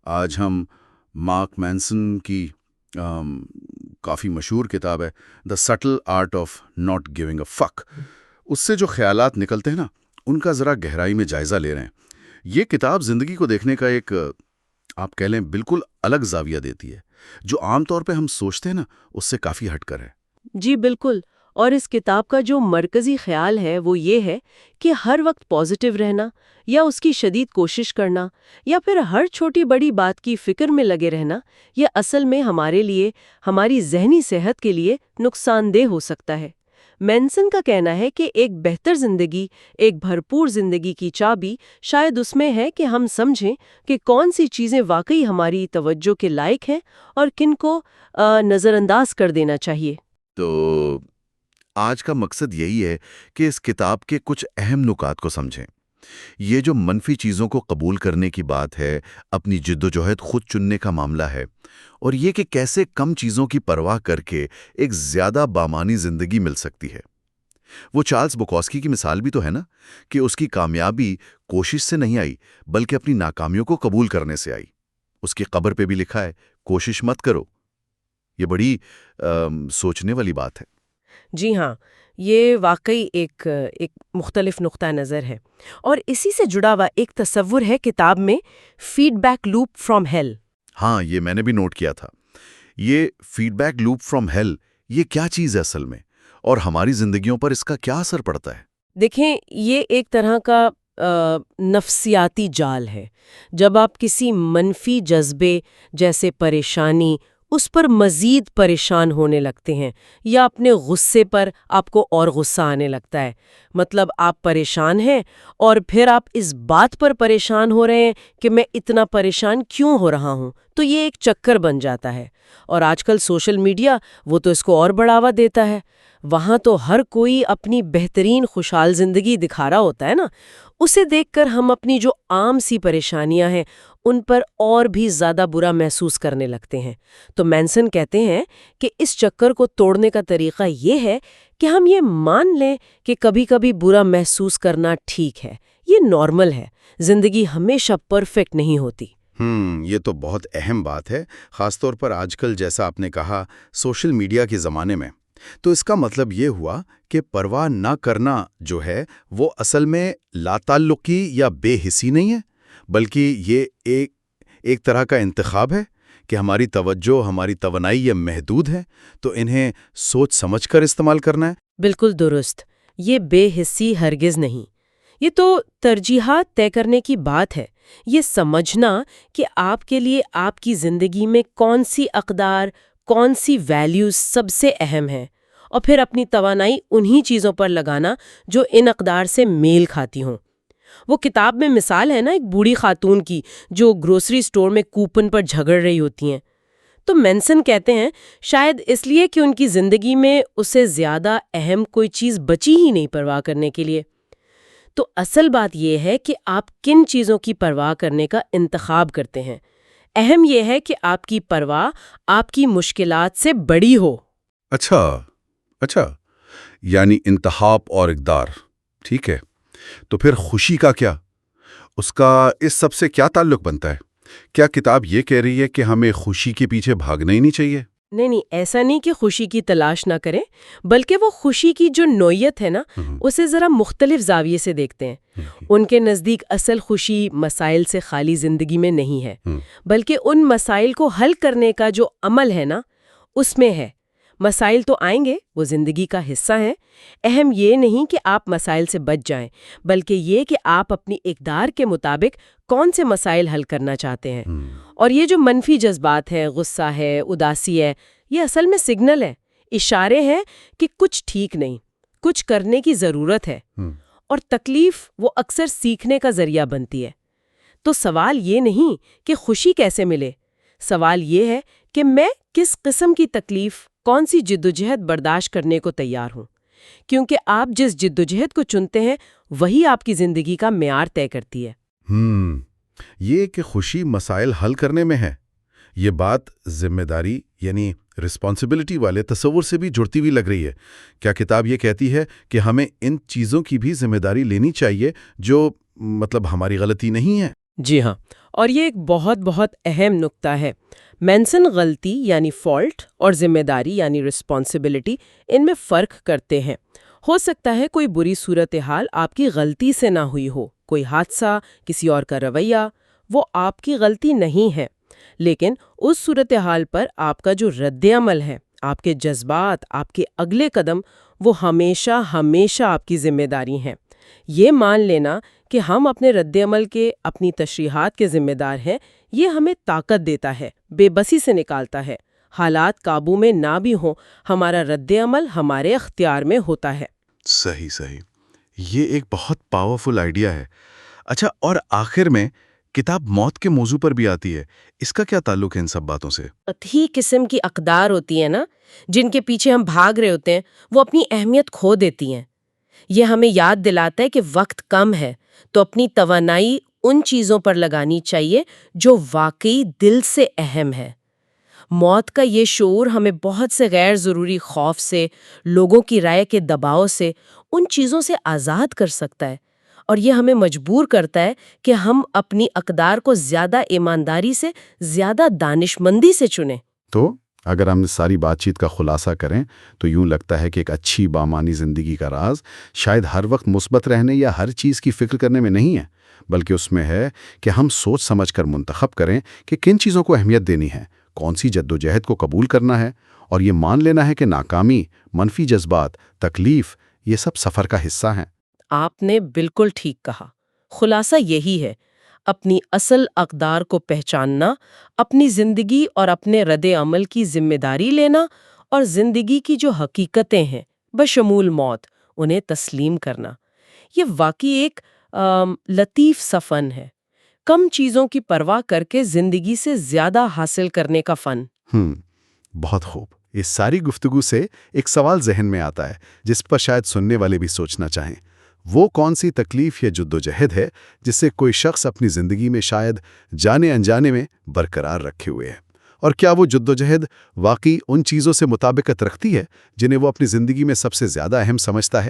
آج ہم mark Manson کی کافی مشہور کتاب ہے the subtle art of not giving a fuck, اس سے جو خیالات نکلتے ہیں نا ان کا ذرا گہرائی میں جائزہ لے رہے ہیں۔ یہ کتاب زندگی کو دیکھنے کا ایک آپ کہہ لیں بالکل الگ زاویہ دیتی ہے، جو عام طور پہ ہم سوچتے ہیں نا اس سے کافی ہٹ کر ہے۔ جی بالکل، اور اس کتاب کا جو مرکزی خیال ہے وہ یہ ہے کہ ہر وقت پازیٹیو رہنا یا اس کی شدید کوشش کرنا یا پھر ہر چھوٹی بڑی بات کی فکر میں لگے رہنا، یہ اصل میں ہمارے لیے، ہماری ذہنی صحت کے لیے نقصان دہ ہو سکتا ہے۔ مینسن کا کہنا ہے کہ ایک بہتر زندگی، ایک بھرپور زندگی کی چابی شاید اس میں ہے کہ ہم سمجھیں کہ کون سی چیزیں واقعی ہماری توجہ کے لائق ہیں اور کن کو نظر انداز کر دینا چاہیے۔ تو آج کا مقصد یہی ہے کہ اس کتاب کے کچھ اہم نکات کو سمجھیں۔ یہ جو منفی چیزوں کو قبول کرنے کی بات ہے، اپنی جدوجہد خود چننے کا معاملہ ہے، اور یہ کہ کیسے کم چیزوں کی پرواہ کر کے ایک زیادہ بامانی زندگی مل سکتی ہے۔ وہ چارلز بوکوسکی کی مثال بھی تو ہے نا، کہ اس کی کامیابی کوشش سے نہیں آئی بلکہ اپنی ناکامیوں کو قبول کرنے سے آئی۔ اس کی قبر پہ بھی لکھا ہے، کوشش مت کرو۔ یہ بڑی سوچنے والی بات ہے۔ جی ہاں، یہ واقعی ایک مختلف نقطہ نظر ہے، اور اسی سے جڑا ہوا ایک تصور ہے کتاب میں، feedback loop from hell. ہاں، یہ میں نے بھی نوٹ کیا تھا۔ یہ feedback loop from hell, یہ کیا چیز ہے اصل میں، اور ہماری زندگیوں پر اس کا کیا اثر پڑتا ہے؟ دیکھیں، یہ ایک طرح کا نفسیاتی جال ہے۔ جب آپ کسی منفی جذبے جیسے پریشانی، اس پر مزید پریشان ہونے لگتے ہیں، یا اپنے غصے پر آپ کو اور غصہ آنے لگتا ہے، مطلب آپ پریشان ہیں اور پھر آپ اس بات پر پریشان ہو رہے ہیں کہ میں اتنا پریشان کیوں ہو رہا ہوں، تو یہ ایک چکر بن جاتا ہے۔ اور آج کل سوشل میڈیا وہ تو اس کو اور بڑھاوا دیتا ہے۔ وہاں تو ہر کوئی اپنی بہترین خوشحال زندگی دکھا رہا ہوتا ہے نا، اسے دیکھ کر ہم اپنی جو عام سی پریشانیاں ہیں ان پر اور بھی زیادہ برا محسوس کرنے لگتے ہیں۔ تو مینسن کہتے ہیں کہ اس چکر کو توڑنے کا طریقہ یہ ہے کہ ہم یہ مان لیں کہ کبھی کبھی برا محسوس کرنا ٹھیک ہے، یہ نارمل ہے، زندگی ہمیشہ پرفیکٹ نہیں ہوتی۔ یہ تو بہت اہم بات ہے، خاص طور پر آج کل جیسا آپ نے کہا سوشل میڈیا کے زمانے میں۔ تو اس کا مطلب یہ ہوا کہ پرواہ نہ کرنا جو ہے وہ اصل میں لا تعلقی یا بے حسی نہیں ہے، بلکہ یہ ایک طرح کا انتخاب ہے کہ ہماری توجہ، ہماری توانائی یہ محدود ہے، تو انہیں سوچ سمجھ کر استعمال کرنا ہے۔ بالکل درست، یہ بے حسی ہرگز نہیں، یہ تو ترجیحات طے کرنے کی بات ہے۔ یہ سمجھنا کہ آپ کے لیے آپ کی زندگی میں کون سی اقدار، کون سی ویلیوز سب سے اہم ہیں، اور پھر اپنی توانائی انہی چیزوں پر لگانا جو ان اقدار سے میل کھاتی ہوں۔ وہ کتاب میں مثال ہے نا ایک بوڑھی خاتون کی جو گروسری سٹور میں کوپن پر جھگڑ رہی ہوتی ہیں۔ تو مینسن کہتے ہیں شاید اس لیے کہ ان کی زندگی میں اسے زیادہ اہم کوئی چیز بچی ہی نہیں پرواہ کرنے کے لیے۔ تو اصل بات یہ ہے کہ آپ کن چیزوں کی پرواہ کرنے کا انتخاب کرتے ہیں۔ اہم یہ ہے کہ آپ کی پرواہ آپ کی مشکلات سے بڑی ہو۔ اچھا، یعنی انتخاب اور اقدار، ٹھیک ہے۔ تو پھر خوشی کا کیا؟ اس کا اس سب سے کیا تعلق بنتا ہے؟ کیا کتاب یہ کہہ رہی ہے کہ ہمیں خوشی کے پیچھے بھاگنا ہی نہیں چاہیے؟ نہیں، ایسا نہیں کہ خوشی کی تلاش نہ کریں، بلکہ وہ خوشی کی جو نوعیت ہے نا، اسے ذرا مختلف زاویے سے دیکھتے ہیں۔ ان کے نزدیک اصل خوشی مسائل سے خالی زندگی میں نہیں ہے، بلکہ ان مسائل کو حل کرنے کا جو عمل ہے نا، اس میں ہے۔ مسائل تو آئیں گے، وہ زندگی کا حصہ ہیں۔ اہم یہ نہیں کہ آپ مسائل سے بچ جائیں، بلکہ یہ کہ آپ اپنی اقدار کے مطابق کون سے مسائل حل کرنا چاہتے ہیں۔ اور یہ جو منفی جذبات ہیں، غصہ ہے، اداسی ہے، یہ اصل میں سگنل ہے، اشارے ہیں کہ کچھ ٹھیک نہیں، کچھ کرنے کی ضرورت ہے۔ اور تکلیف وہ اکثر سیکھنے کا ذریعہ بنتی ہے۔ تو سوال یہ نہیں کہ خوشی کیسے ملے، سوال یہ ہے کہ میں کس قسم کی تکلیف، کون سی جدوجہد برداشت کرنے کو تیار ہوں، کیونکہ آپ جس جدوجہد کو چنتے ہیں وہی آپ کی زندگی کا معیار طے کرتی ہے۔ یہ کہ خوشی مسائل حل کرنے میں ہے، یہ بات ذمہ داری یعنی رسپانسبلٹی والے تصور سے بھی جڑتی ہوئی لگ رہی ہے۔ کیا کتاب یہ کہتی ہے کہ ہمیں ان چیزوں کی بھی ذمہ داری لینی چاہیے جو مطلب ہماری غلطی نہیں ہے؟ جی ہاں، اور یہ ایک بہت بہت اہم نقطہ ہے۔ مینسن غلطی یعنی فالٹ اور ذمہ داری یعنی رسپانسبلٹی ان میں فرق کرتے ہیں۔ ہو سکتا ہے کوئی بری صورتحال آپ کی غلطی سے نہ ہوئی ہو، کوئی حادثہ، کسی اور کا رویہ، وہ آپ کی غلطی نہیں ہے، لیکن اس صورتحال پر آپ کا جو رد عمل ہے، آپ کے جذبات، آپ کے اگلے قدم، وہ ہمیشہ ہمیشہ آپ کی ذمہ داری ہیں۔ یہ مان لینا کہ ہم اپنے رد عمل کے، اپنی تشریحات کے ذمہ دار ہیں، یہ ہمیں طاقت دیتا ہے، بے بسی سے نکالتا ہے۔ حالات قابو میں نہ بھی ہوں، ہمارا رد عمل ہمارے اختیار میں ہوتا ہے۔ صحیح۔ یہ ایک بہت پاورفل آئیڈیا ہے۔ اچھا، اور آخر میں کتاب موت کے موضوع پر بھی آتی ہے، اس کا کیا تعلق ہے ان سب باتوں سے؟ ہی قسم کی اقدار ہوتی ہیں نا، جن کے پیچھے ہم بھاگ رہے ہوتے ہیں، وہ اپنی اہمیت کھو دیتی ہیں۔ یہ ہمیں یاد دلاتا ہے کہ وقت کم ہے، تو اپنی توانائی ان چیزوں پر لگانی چاہیے جو واقعی دل سے اہم ہے۔ موت کا یہ شعور ہمیں بہت سے غیر ضروری خوف سے، لوگوں کی رائے کے دباؤ سے، ان چیزوں سے آزاد کر سکتا ہے، اور یہ ہمیں مجبور کرتا ہے کہ ہم اپنی اقدار کو زیادہ ایمانداری سے، زیادہ دانشمندی سے چنیں۔ تو اگر ہم ساری بات چیت کا خلاصہ کریں تو یوں لگتا ہے کہ ایک اچھی بامانی زندگی کا راز شاید ہر وقت مثبت رہنے یا ہر چیز کی فکر کرنے میں نہیں ہے، بلکہ اس میں ہے کہ ہم سوچ سمجھ کر منتخب کریں کہ کن چیزوں کو اہمیت دینی ہے، کون سی جدوجہد کو قبول کرنا ہے، اور یہ مان لینا ہے کہ ناکامی، منفی جذبات، تکلیف، یہ سب سفر کا حصہ ہیں۔ آپ نے بالکل ٹھیک کہا۔ خلاصہ یہی ہے، اپنی اصل اقدار کو پہچاننا، اپنی زندگی اور اپنے رد عمل کی ذمہ داری لینا، اور زندگی کی جو حقیقتیں ہیں بشمول موت، انہیں تسلیم کرنا۔ یہ واقعی ایک لطیف سا فن ہے، کم چیزوں کی پرواہ کر کے زندگی سے زیادہ حاصل کرنے کا فن۔ بہت خوب۔ اس ساری گفتگو سے ایک سوال ذہن میں آتا ہے جس پر شاید سننے والے بھی سوچنا چاہیں۔ وہ کون سی تکلیف یا جدوجہد ہے جس سے کوئی شخص اپنی زندگی میں شاید جانے انجانے میں برقرار رکھے ہوئے ہے؟ اور کیا وہ جدوجہد واقعی ان چیزوں سے مطابقت رکھتی ہے جنہیں وہ اپنی زندگی میں سب سے زیادہ اہم سمجھتا ہے؟